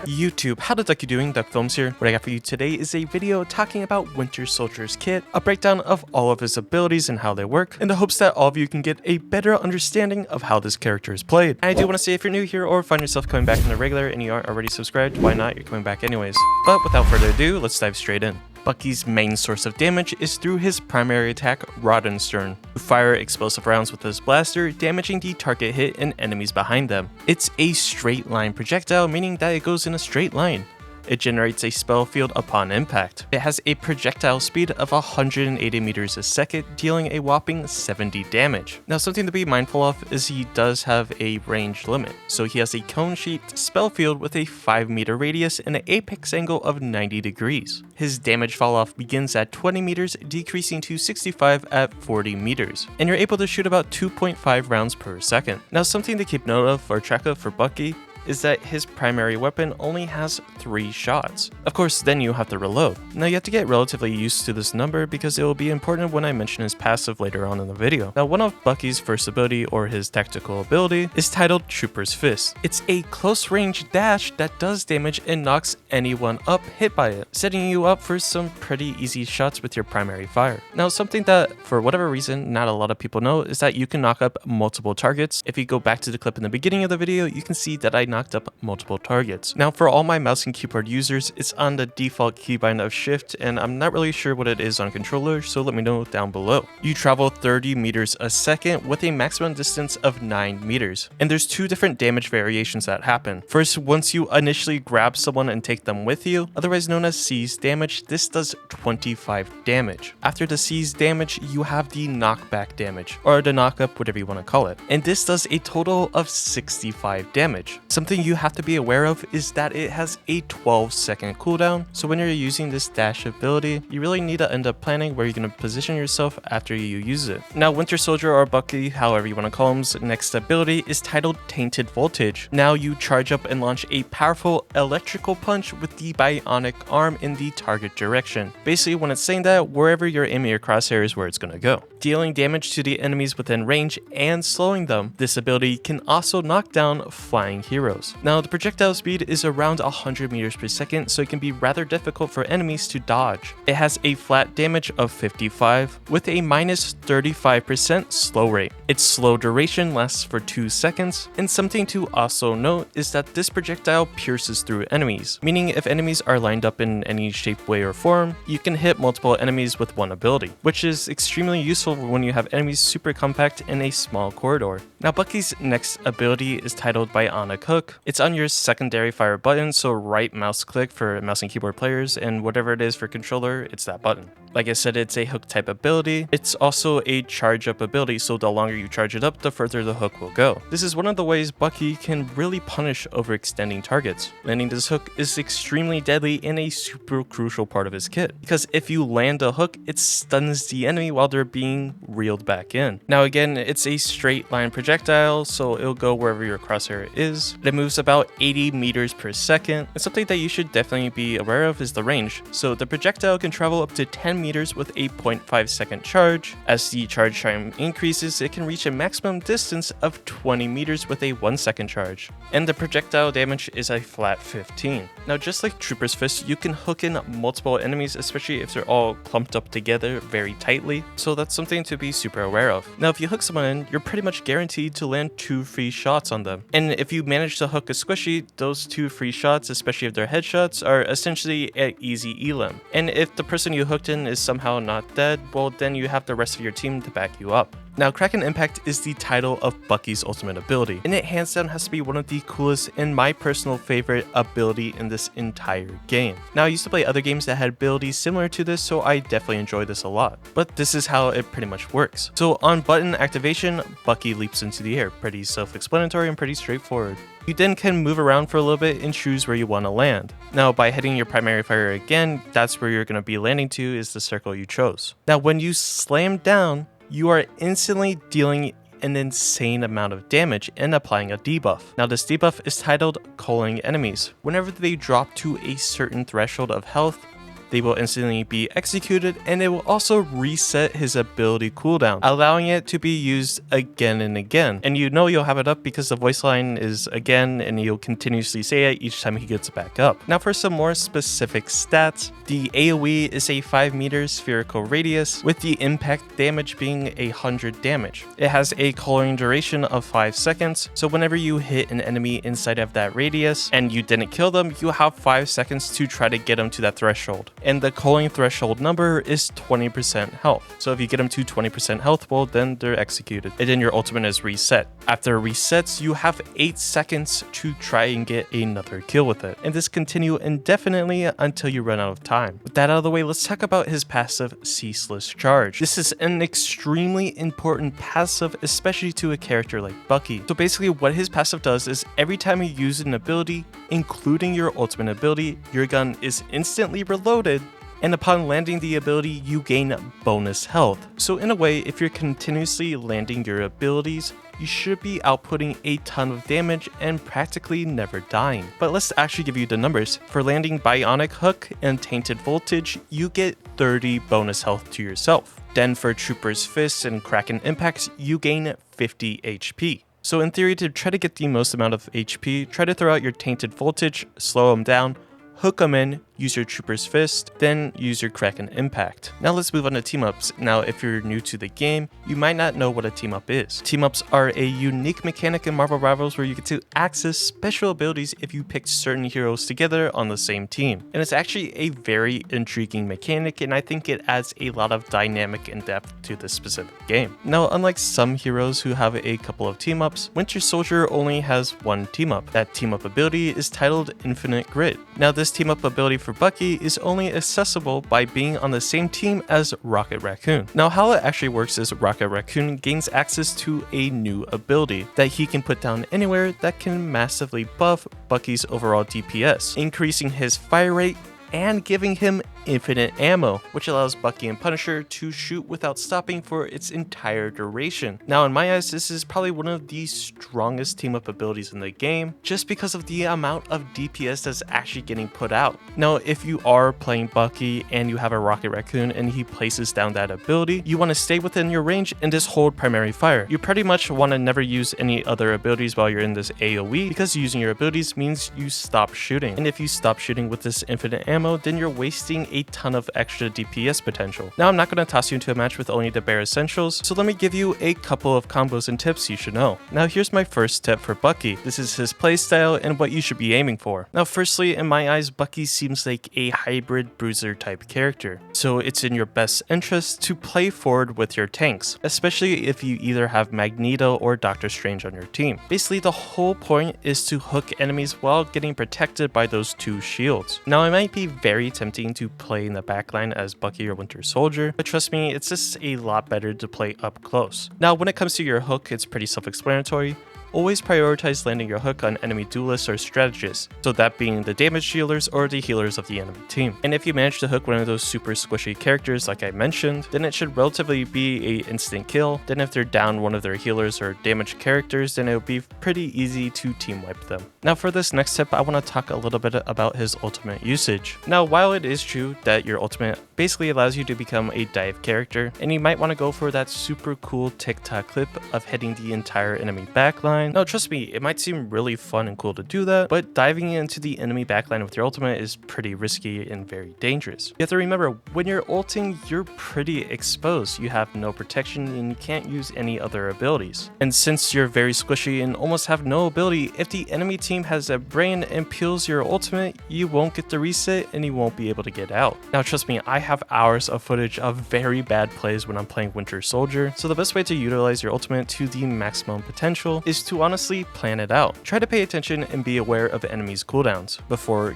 YouTube, how the duck you doing? Duck Films here. What I got for you today is a video talking about Winter Soldier's kit, a breakdown of all of his abilities and how they work, in the hopes that all of you can get a better understanding of how this character is played. And I do want to say, if you're new here or find yourself coming back from the regular and you aren't already subscribed, why not? You're coming back anyways. But without further ado, let's dive straight in. Bucky's main source of damage is through his primary attack, Roterstern, who fire explosive rounds with his blaster, damaging the target hit and enemies behind them. It's a straight line projectile, meaning that it goes in a straight line. It generates a spell field upon impact. It has a projectile speed of 180 meters a second, dealing a whopping 70 damage. Now, something to be mindful of is he does have a range limit. So he has a cone-shaped spell field with a 5-meter radius and an apex angle of 90 degrees. His damage falloff begins at 20 meters, decreasing to 65 at 40 meters. And you're able to shoot about 2.5 rounds per second. Now, something to keep note of or track of for Bucky is that his primary weapon only has 3 shots. Of course, then you have to reload. Now you have to get relatively used to this number because it will be important when I mention his passive later on in the video. Now, one of Bucky's first ability, or his tactical ability, is titled Trooper's Fist. It's a close range dash that does damage and knocks anyone up hit by it, setting you up for some pretty easy shots with your primary fire. Now, something that for whatever reason not a lot of people know is that you can knock up multiple targets. If you go back to the clip in the beginning of the video, you can see that I knocked up multiple targets. Now, for all my mouse and keyboard users, it's on the default keybind of Shift, and I'm not really sure what it is on controller, so let me know down below. You travel 30 meters a second with a maximum distance of 9 meters. And there's 2 different damage variations that happen. First, once you initially grab someone and take them with you, otherwise known as seize damage, this does 25 damage. After the seize damage, you have the knockback damage, or the knockup, whatever you want to call it. And this does a total of 65 damage. Something you have to be aware of is that it has a 12-second cooldown, so when you're using this dash ability, you really need to end up planning where you're going to position yourself after you use it. Now, Winter Soldier, or Bucky, however you want to call him's next ability, is titled Tainted Voltage. Now you charge up and launch a powerful electrical punch with the Bionic arm in the target direction. Basically, when it's saying that, wherever you're aiming your crosshair is where it's going to go, dealing damage to the enemies within range and slowing them. This ability can also knock down flying heroes. Now, the projectile speed is around 100 meters per second, so it can be rather difficult for enemies to dodge. It has a flat damage of 55 with a minus 35% slow rate. Its slow duration lasts for 2 seconds, and something to also note is that this projectile pierces through enemies, meaning if enemies are lined up in any shape, way, or form, you can hit multiple enemies with one ability, which is extremely useful when you have enemies super compact in a small corridor. Now, Bucky's next ability is titled Bionic Hook. It's on your secondary fire button, so right mouse click for mouse and keyboard players, and whatever it is for controller, it's that button. Like I said, it's a hook type ability. It's also a charge up ability, so the longer you charge it up, the further the hook will go. This is one of the ways Bucky can really punish overextending targets. Landing this hook is extremely deadly and a super crucial part of his kit, because if you land a hook, it stuns the enemy while they're being reeled back in. Now again, it's a straight line projectile, so it'll go wherever your crosshair is. It moves about 80 meters per second, and something that you should definitely be aware of is the range. So the projectile can travel up to 10 meters with a 0.5 second charge. As the charge time increases, it can reach a maximum distance of 20 meters with a 1 second charge. And the projectile damage is a flat 15. Now, just like Trooper's Fist, you can hook in multiple enemies, especially if they're all clumped up together very tightly. So that's something to be super aware of. Now, if you hook someone in, you're pretty much guaranteed to land 2 free shots on them. And if you manage to hook a squishy, those 2 free shots, especially if they're headshots, are essentially an easy elim. And if the person you hooked in is somehow not dead, well, then you have the rest of your team to back you up. Now, Kraken Impact is the title of Bucky's ultimate ability, and it hands down has to be one of the coolest and my personal favorite ability in this entire game. Now, I used to play other games that had abilities similar to this, so I definitely enjoy this a lot, but this is how it pretty much works. So on button activation, Bucky leaps into the air. Pretty self-explanatory and pretty straightforward. You then can move around for a little bit and choose where you want to land. Now, by hitting your primary fire again, that's where you're going to be landing to, is the circle you chose. Now, when you slam down, you are instantly dealing an insane amount of damage and applying a debuff. Now, this debuff is titled Culling Enemies. Whenever they drop to a certain threshold of health, they will instantly be executed, and it will also reset his ability cooldown, allowing it to be used again and again. And you know you'll have it up because the voice line is again, and you'll continuously say it each time he gets back up. Now for some more specific stats, the AoE is a 5 meter spherical radius, with the impact damage being 100 damage. It has a cooling duration of 5 seconds, so whenever you hit an enemy inside of that radius and you didn't kill them, you have 5 seconds to try to get them to that threshold. And the cooling threshold number is 20% health. So if you get them to 20% health, well then they're executed. And then your ultimate is reset. After it resets, you have 8 seconds to try and get another kill with it. And this continue indefinitely until you run out of time. With that out of the way, let's talk about his passive Ceaseless charge. This is an extremely important passive, especially to a character like Bucky. So basically what his passive does is every time you use an ability, including your ultimate ability, your gun is instantly reloaded, and upon landing the ability, you gain bonus health. So in a way, if you're continuously landing your abilities, you should be outputting a ton of damage and practically never dying. But let's actually give you the numbers. For landing Bionic Hook and Tainted Voltage, you get 30 bonus health to yourself. Then for Trooper's Fist and Kraken Impacts, you gain 50 HP. So in theory, to try to get the most amount of HP, try to throw out your Tainted Voltage, slow them down, hook them in, use your Trooper's Fist, then use your Kraken Impact. Now let's move on to team-ups. Now if you're new to the game, you might not know what a team-up is. Team-ups are a unique mechanic in Marvel Rivals where you get to access special abilities if you pick certain heroes together on the same team. And it's actually a very intriguing mechanic, and I think it adds a lot of dynamic and depth to this specific game. Now unlike some heroes who have a couple of team-ups, Winter Soldier only has one team-up. That team-up ability is titled Infinite Grid. Now this team-up ability for Bucky is only accessible by being on the same team as Rocket Raccoon. Now how it actually works is Rocket Raccoon gains access to a new ability that he can put down anywhere that can massively buff Bucky's overall DPS, increasing his fire rate and giving him infinite ammo, which allows Bucky and Punisher to shoot without stopping for its entire duration. Now in my eyes, this is probably one of the strongest team-up abilities in the game, just because of the amount of DPS that's actually getting put out. Now if you are playing Bucky and you have a Rocket Raccoon and he places down that ability, you want to stay within your range and just hold primary fire. You pretty much want to never use any other abilities while you're in this AoE, because using your abilities means you stop shooting. And if you stop shooting with this infinite ammo, then you're wasting a ton of extra DPS potential. Now I'm not going to toss you into a match with only the bare essentials, so let me give you a couple of combos and tips you should know. Now here's my first tip for Bucky. This is his playstyle and what you should be aiming for. Now firstly, in my eyes, Bucky seems like a hybrid bruiser type character, so it's in your best interest to play forward with your tanks, especially if you either have Magneto or Doctor Strange on your team. Basically the whole point is to hook enemies while getting protected by those two shields. Now it might be very tempting to play in the backline as Bucky or Winter Soldier, but trust me, it's just a lot better to play up close. Now when it comes to your hook, it's pretty self-explanatory. Always prioritize landing your hook on enemy duelists or strategists, so that being the damage dealers or the healers of the enemy team. And if you manage to hook one of those super squishy characters like I mentioned, then it should relatively be a instant kill. Then if they're down one of their healers or damage characters, then it will be pretty easy to team wipe them. Now for this next tip, I want to talk a little bit about his ultimate usage. Now while it is true that your ultimate basically allows you to become a dive character, and you might want to go for that super cool TikTok clip of hitting the entire enemy backline. Now trust me, it might seem really fun and cool to do that, but diving into the enemy backline with your ultimate is pretty risky and very dangerous. You have to remember, when you're ulting, you're pretty exposed. You have no protection and you can't use any other abilities. And since you're very squishy and almost have no ability, if the enemy team has a brain and peels your ultimate, you won't get the reset and you won't be able to get out. Now trust me, I have hours of footage of very bad plays when I'm playing Winter Soldier, so the best way to utilize your ultimate to the maximum potential is to honestly plan it out. Try to pay attention and be aware of enemies' cooldowns before,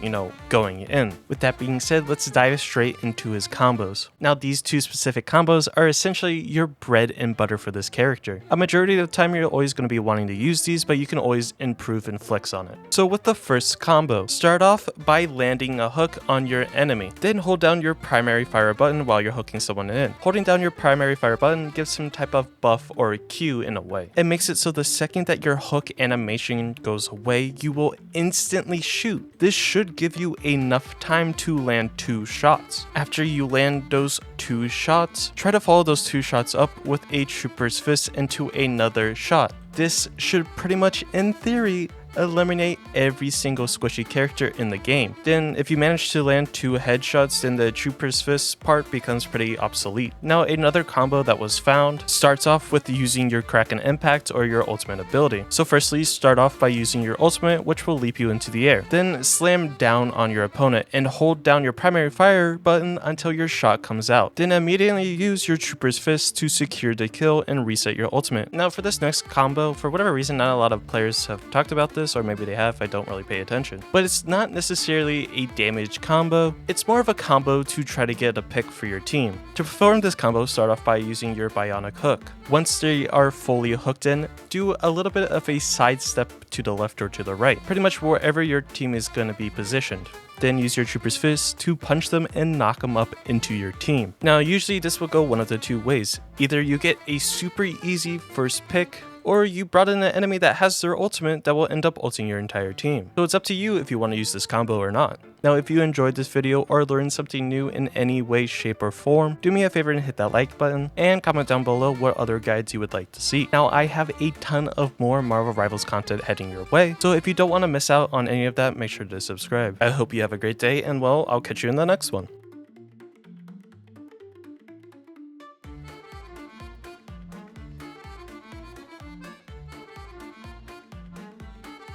going in. With that being said, let's dive straight into his combos. Now these two specific combos are essentially your bread and butter for this character. A majority of the time you're always going to be wanting to use these, but you can always improve and flex on it. So with the first combo, start off by landing a hook on your enemy. Then hold down your primary fire button while you're hooking someone in. Holding down your primary fire button gives some type of buff or a cue in a way. It makes it so the second that your hook animation goes away, you will instantly shoot. This should give you enough time to land 2 shots. After you land those 2 shots, try to follow those 2 shots up with a Trooper's Fist into another shot. This should pretty much, in theory, eliminate every single squishy character in the game. Then if you manage to land 2 headshots, then the Trooper's Fist part becomes pretty obsolete. Now another combo that was found starts off with using your Kraken impact or your ultimate ability. So firstly, start off by using your ultimate, which will leap you into the air. Then slam down on your opponent and hold down your primary fire button until your shot comes out. Then immediately use your Trooper's Fist to secure the kill and reset your ultimate. Now for this next combo, for whatever reason, not a lot of players have talked about this, or maybe they have, I don't really pay attention. But it's not necessarily a damage combo, it's more of a combo to try to get a pick for your team. To perform this combo, start off by using your Bionic hook. Once they are fully hooked in, do a little bit of a sidestep to the left or to the right, pretty much wherever your team is going to be positioned. Then use your Trooper's Fist to punch them and knock them up into your team. Now usually this will go one of the 2 ways. Either you get a super easy first pick, or you brought in an enemy that has their ultimate that will end up ulting your entire team. So it's up to you if you want to use this combo or not. Now if you enjoyed this video or learned something new in any way, shape, or form, do me a favor and hit that like button and comment down below what other guides you would like to see. Now I have a ton of more Marvel Rivals content heading your way, so if you don't want to miss out on any of that, make sure to subscribe. I hope you have a great day, and well, I'll catch you in the next one.